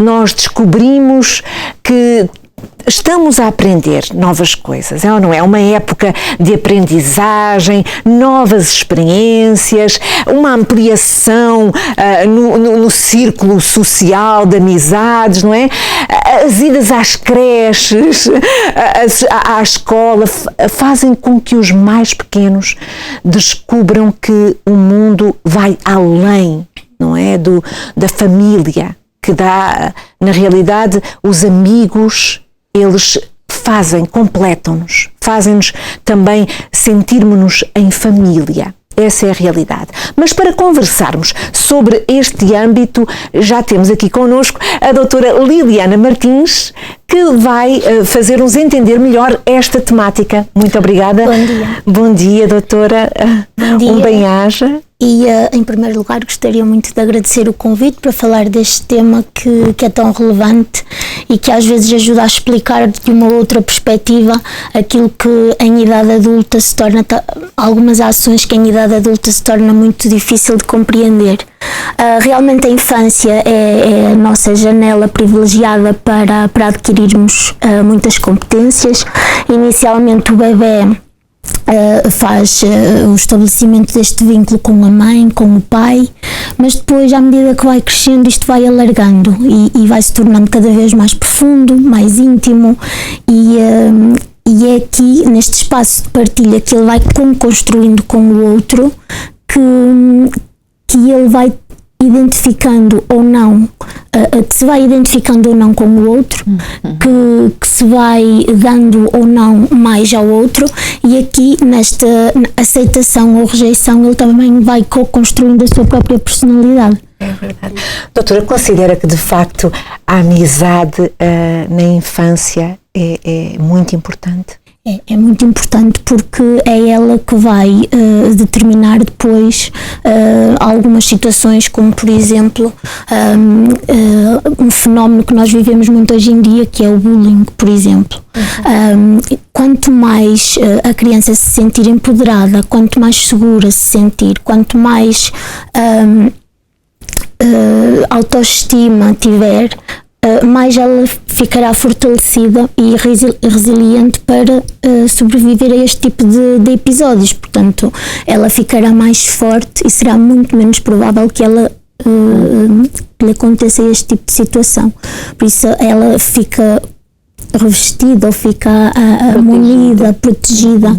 nós descobrimos que estamos a aprender novas coisas, é ou não é? Uma época de aprendizagem, novas experiências, uma ampliação no círculo social de amizades, não é? As idas às creches, à escola, fazem com que os mais pequenos descubram que o mundo vai além, não é? Da família, que dá, na realidade, os amigos, eles completam-nos, fazem-nos também sentirmos-nos em família. Essa é a realidade. Mas para conversarmos sobre este âmbito, já temos aqui connosco a doutora Liliana Martins, que vai fazer-nos entender melhor esta temática. Muito obrigada. Bom dia. Bom dia, doutora. Bom dia. Bem-aja. E, em primeiro lugar, gostaria muito de agradecer o convite para falar deste tema que é tão relevante e que às vezes ajuda a explicar de uma outra perspectiva aquilo que em idade adulta se torna, algumas ações que em idade adulta se torna muito difícil de compreender. Realmente a infância é a nossa janela privilegiada para adquirirmos muitas competências. Inicialmente o bebê faz o estabelecimento deste vínculo com a mãe, com o pai, mas depois, à medida que vai crescendo, isto vai alargando e vai se tornando cada vez mais profundo, mais íntimo e é aqui, neste espaço de partilha, que ele vai construindo com o outro, que ele vai identificando ou não, que se vai identificando ou não com o outro, que se vai dando ou não mais ao outro, e aqui nesta aceitação ou rejeição ele também vai co-construindo a sua própria personalidade. É verdade. Doutora, considera que de facto a amizade na infância é muito importante? É muito importante porque é ela que vai determinar depois algumas situações, como por exemplo um fenómeno que nós vivemos muito hoje em dia, que é o bullying, por exemplo. Quanto mais a criança se sentir empoderada, quanto mais segura se sentir, quanto mais autoestima tiver, mais ela ficará fortalecida e resiliente para sobreviver a este tipo de episódios. Portanto, ela ficará mais forte e será muito menos provável que lhe aconteça este tipo de situação. Por isso ela fica revestida ou fica munida, protegida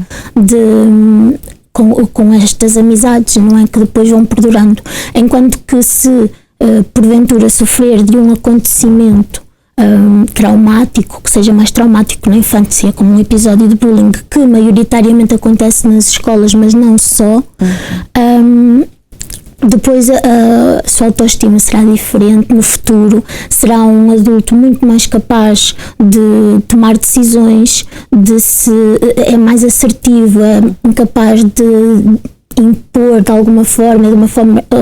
com estas amizades, não é? Que depois vão perdurando. Enquanto que se porventura sofrer de um acontecimento traumático, que seja mais traumático na infância, como um episódio de bullying, que maioritariamente acontece nas escolas, mas não só, depois a sua autoestima será diferente. No futuro será um adulto muito mais capaz de tomar decisões, é mais assertivo, é capaz de impor de alguma forma,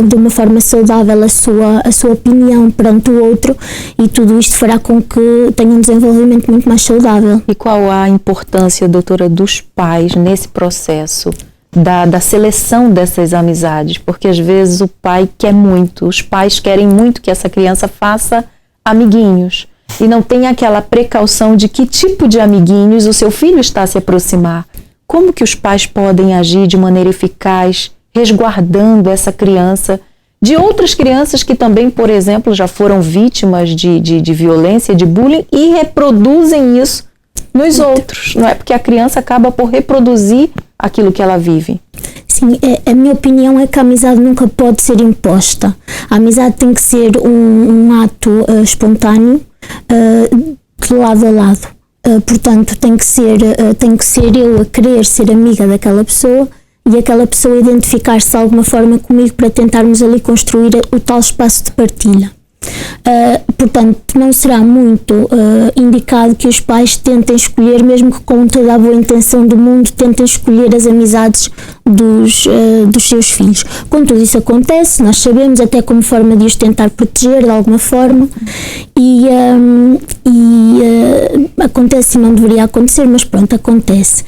de uma forma saudável a sua opinião perante o outro, e tudo isto fará com que tenha um desenvolvimento muito mais saudável. E qual a importância, doutora, dos pais nesse processo da seleção dessas amizades? Porque às vezes o pai quer muito, os pais querem muito que essa criança faça amiguinhos e não tem aquela precaução de que tipo de amiguinhos o seu filho está a se aproximar. Como que os pais podem agir de maneira eficaz, resguardando essa criança de outras crianças que também, por exemplo, já foram vítimas de violência, de bullying, e reproduzem isso nos outros, não é? Porque a criança acaba por reproduzir aquilo que ela vive. Sim, a minha opinião é que a amizade nunca pode ser imposta. A amizade tem que ser um ato espontâneo, de lado a lado. Portanto, tem que ser eu a querer ser amiga daquela pessoa e aquela pessoa identificar-se de alguma forma comigo para tentarmos ali construir o tal espaço de partilha. Portanto, não será muito indicado que os pais tentem escolher, mesmo que com toda a boa intenção do mundo, tentem escolher as amizades dos seus filhos. Quando tudo isso acontece, nós sabemos, até como forma de os tentar proteger de alguma forma, e acontece e não deveria acontecer, mas pronto, acontece.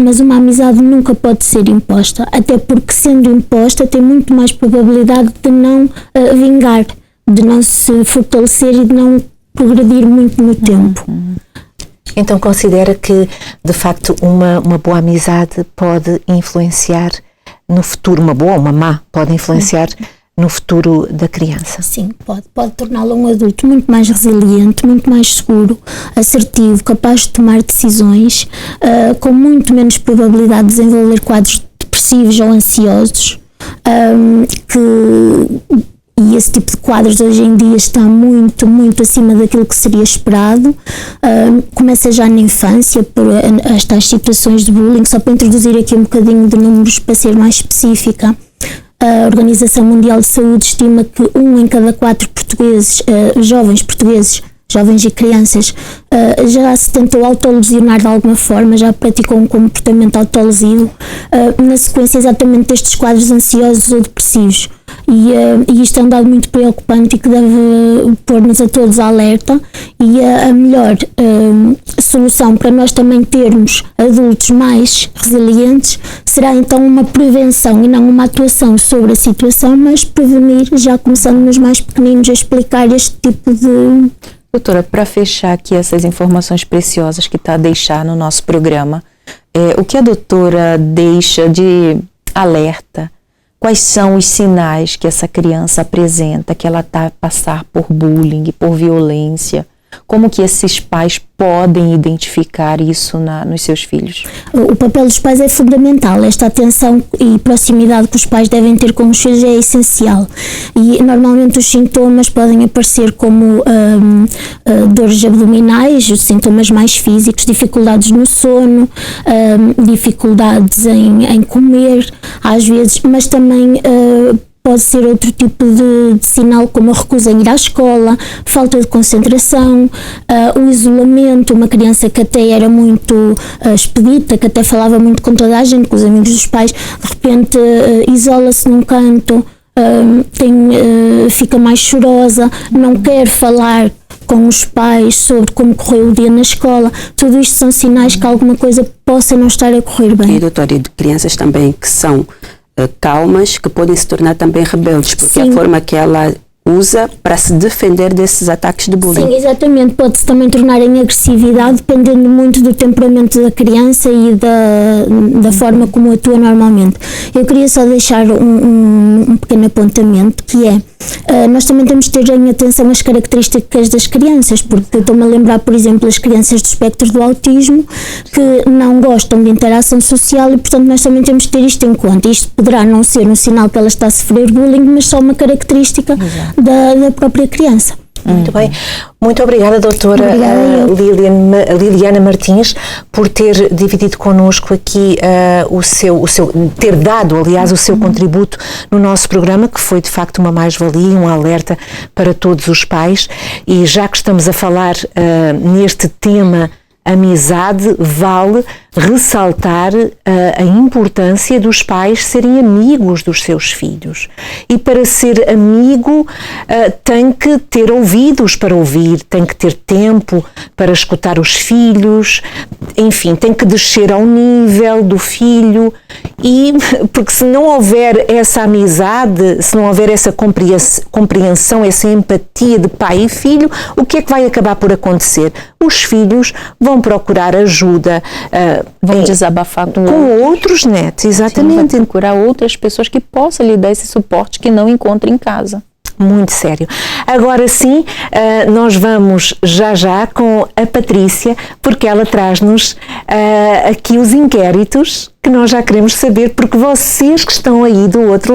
Mas uma amizade nunca pode ser imposta, até porque, sendo imposta, tem muito mais probabilidade de não vingar. de não se fortalecer e de não progredir muito no tempo. Então considera que, de facto, uma boa amizade pode influenciar no futuro, uma boa ou uma má, pode influenciar no futuro da criança? Sim, pode torná-lo um adulto muito mais resiliente, muito mais seguro, assertivo, capaz de tomar decisões, com muito menos probabilidade de desenvolver quadros depressivos ou ansiosos, e esse tipo de quadros hoje em dia está muito, muito acima daquilo que seria esperado. Começa já na infância por estas situações de bullying. Só para introduzir aqui um bocadinho de números para ser mais específica, a Organização Mundial de Saúde estima que 1 em cada 4 portugueses, jovens e crianças, já se tentou autolesionar de alguma forma, já praticou um comportamento autolesivo, na sequência exatamente destes quadros ansiosos ou depressivos. E isto é um dado muito preocupante e que deve pôr-nos a todos alerta, e a melhor solução para nós também termos adultos mais resilientes será então uma prevenção e não uma atuação sobre a situação, mas prevenir, já começando nos mais pequeninos, a explicar este tipo de... Doutora, para fechar aqui essas informações preciosas que está a deixar no nosso programa, o que a doutora deixa de alerta? Quais são os sinais que essa criança apresenta, que ela está a passar por bullying, por violência? Como que esses pais podem identificar isso nos seus filhos? O papel dos pais é fundamental. Esta atenção e proximidade que os pais devem ter com os filhos é essencial. E normalmente os sintomas podem aparecer como dores abdominais, os sintomas mais físicos, dificuldades no sono, dificuldades em comer, às vezes, mas também pode ser outro tipo de sinal, como a recusa em ir à escola, falta de concentração, o isolamento, uma criança que até era muito expedita, que até falava muito com toda a gente, com os amigos dos pais, de repente isola-se num canto, fica mais chorosa, não quer falar com os pais sobre como correu o dia na escola. Tudo isto são sinais que alguma coisa possa não estar a correr bem. E, doutora, e de crianças também que são calmas, que podem se tornar também rebeldes, porque Sim. a forma que ela usa para se defender desses ataques de bullying. Sim, exatamente. Pode-se também tornar em agressividade, dependendo muito do temperamento da criança e da forma como atua normalmente. Eu queria só deixar um pequeno apontamento, que é, nós também temos de ter em atenção as características das crianças, porque estou-me a lembrar, por exemplo, as crianças do espectro do autismo, que não gostam de interação social, e portanto nós também temos de ter isto em conta. Isto poderá não ser um sinal que ela está a sofrer bullying, mas só uma característica da própria criança. Muito bem. Muito obrigada, doutora Liliana Martins, por ter dividido connosco aqui ter dado, aliás, o seu contributo no nosso programa, que foi de facto uma mais-valia, um alerta para todos os pais. E já que estamos a falar neste tema amizade, vale ressaltar a importância dos pais serem amigos dos seus filhos. E para ser amigo tem que ter ouvidos para ouvir, tem que ter tempo para escutar os filhos, enfim, tem que descer ao nível do filho, porque se não houver essa amizade, se não houver essa compreensão, essa empatia de pai e filho, o que é que vai acabar por acontecer? Os filhos vão procurar ajuda, vão desabafar com outros netos, exatamente. Sim, procurar outras pessoas que possam lhe dar esse suporte que não encontra em casa. Muito sério. Agora sim, nós vamos já com a Patrícia, porque ela traz-nos aqui os inquéritos que nós já queremos saber, porque vocês que estão aí do outro